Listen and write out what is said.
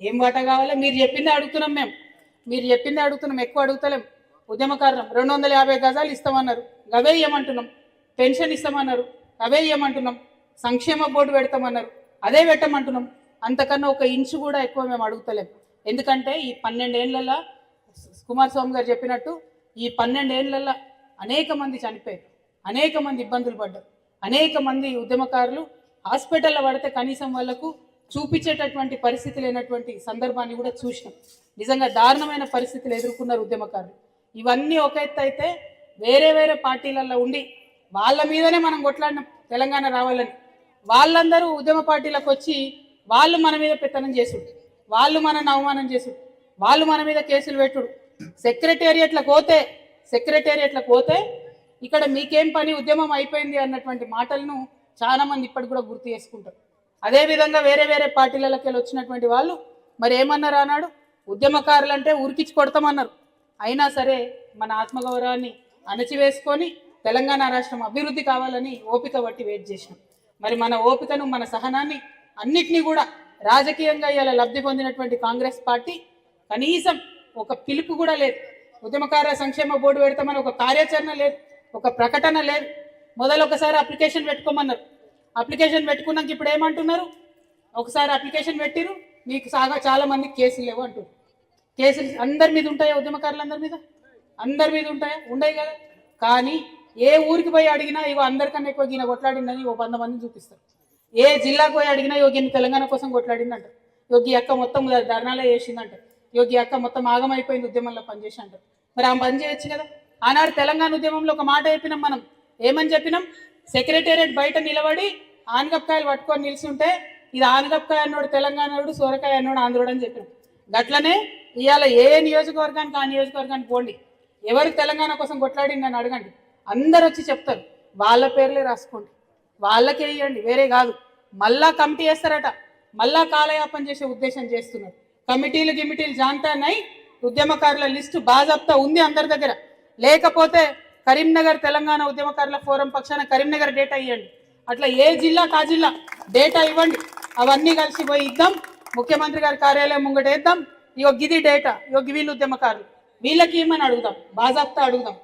ఏం వాటా కావాలో మీరు చెప్పిందే అడుగుతున్నాం మేము. మీరు చెప్పిందే అడుగుతున్నాం, ఎక్కువ అడుగుతలేం. ఉద్యమకారులం 250 గజాలు ఇస్తామన్నారు, అవే ఇవ్వమంటున్నాం. పెన్షన్ ఇస్తామన్నారు, అవే ఇవ్వమంటున్నాం. సంక్షేమ బోర్డు పెడతామన్నారు, అదే పెట్టమంటున్నాం. అంతకన్నా ఒక ఇంచు కూడా ఎక్కువ మేము అడుగుతలేం. ఎందుకంటే ఈ 12 ఏళ్లలో కుమారస్వామి గారు చెప్పినట్టు ఈ 12 ఏళ్లలో అనేక మంది చనిపోయారు, అనేక మంది ఇబ్బందులు పడ్డారు, అనేక మంది ఉద్యమకారులు హాస్పిటల్లో పడితే కనీసం వాళ్లకు చూపించేటటువంటి పరిస్థితి లేనటువంటి సందర్భాన్ని కూడా చూసినాం. నిజంగా దారుణమైన పరిస్థితులు ఎదుర్కొన్నారు ఉద్యమకారులు. ఇవన్నీ ఒక ఎత్తు అయితే వేరే వేరే పార్టీలలో ఉండి వాళ్ళ మీదనే మనం కొట్లాడిన తెలంగాణ రావాలని వాళ్ళందరూ ఉద్యమ పార్టీలకు వచ్చి వాళ్ళు మన మీద పెత్తనం చేసుడు, వాళ్ళు మనల్ని అవమానం చేసుడు, వాళ్ళు మన మీద కేసులు పెట్టుడు. సెక్రటేరియట్లకు పోతే ఇక్కడ మీకేం పని, ఉద్యమం అయిపోయింది అన్నటువంటి మాటలను చాలా మంది ఇప్పటికి కూడా గుర్తు చేసుకుంటారు. అదేవిధంగా వేరే వేరే పార్టీలకి వెళ్ళి వచ్చినటువంటి వాళ్ళు మరి ఏమన్నారు అన్నాడు, ఉద్యమకారులంటే ఉరికించి కొడతామన్నారు. అయినా సరే మన ఆత్మగౌరవాన్ని అణచివేసుకొని తెలంగాణ రాష్ట్రం అభివృద్ధి కావాలని ఓపిక బట్టి వెయిట్ చేసినాం. మరి మన ఓపికను, మన సహనాన్ని అన్నిటినీ కూడా రాజకీయంగా ఇలా లబ్ధి పొందినటువంటి కాంగ్రెస్ పార్టీ కనీసం ఒక పిలుపు కూడా లేదు. ఉద్యమకారుల సంక్షేమ బోర్డు పెడతామని ఒక కార్యాచరణ లేదు, ఒక ప్రకటన లేదు. మొదలు ఒకసారి అప్లికేషన్ పెట్టుకోమన్నారు, అప్లికేషన్ పెట్టుకున్నాక ఇప్పుడు ఏమంటున్నారు, ఒకసారి అప్లికేషన్ పెట్టిరు మీకు చాలా మందికి కేసులు లేవు అంటారు. కేసులు అందరి మీద ఉంటాయా? ఉద్యమకారులందరి మీద అందరి మీద ఉంటాయా? ఉండయి కదా. కానీ ఏ ఊరికి పోయి అడిగినా ఇగో అందరికన్నా ఎక్కువ ఈయన కొట్లాడిందని ఓ 100 మందిని చూపిస్తారు. ఏ జిల్లాకు పోయి అడిగినా యోగి తెలంగాణ కోసం కొట్లాడిందంటారు, యోగి అక్క మొత్తం ధర్నాలే చేసిందంటారు, యోగి అక్క మొత్తం ఆగమైపోయింది ఉద్యమంలో పనిచేసి అంటారు. మరి ఆమె పని చేయొచ్చు కదా. ఆనాడు తెలంగాణ ఉద్యమంలో ఒక మాట చెప్పినాం మనం, ఏమని చెప్పినాం, సెక్రటేరియట్ బయట నిలబడి ఆనగపకాయలు పట్టుకొని నిలిచుంటే ఇది ఆనగపకాయ అన్నోడు తెలంగాణోడు, సోరకాయ అన్నోడు ఆంధ్రోడు అని చెప్పినాం. గట్లనే ఇవాళ ఏ నియోజకవర్గానికి ఆ నియోజకవర్గానికి పోండి, ఎవరికి తెలంగాణ కోసం కొట్లాడింది అని అడగండి, అందరు వచ్చి చెప్తారు. వాళ్ళ పేర్లే రాసుకోండి, వాళ్ళకే ఇవ్వండి, వేరే కాదు. మళ్ళా కమిటీ వేస్తారట, మళ్ళా కాలయాపన చేసే ఉద్దేశం చేస్తున్నారు. కమిటీలు జాంతానై ఉద్యమకారుల లిస్టు బాజాప్తా ఉంది అందరి దగ్గర. లేకపోతే కరీంనగర్ తెలంగాణ ఉద్యమకారుల ఫోరం పక్షాన కరీంనగర్ డేటా ఇవ్వండి. అట్లా ఏ జిల్లా కా జిల్లా డేటా ఇవ్వండి, అవన్నీ కలిసి పోయి ఇద్దాం, ముఖ్యమంత్రి గారి కార్యాలయం ముంగట వేద్దాం. ఇగో గిది డేటా, ఇగో వీళ్ళు ఉద్యమకారులు, వీళ్ళకి ఇమ్మని అడుగుదాం, బాజాప్తా అడుగుదాం.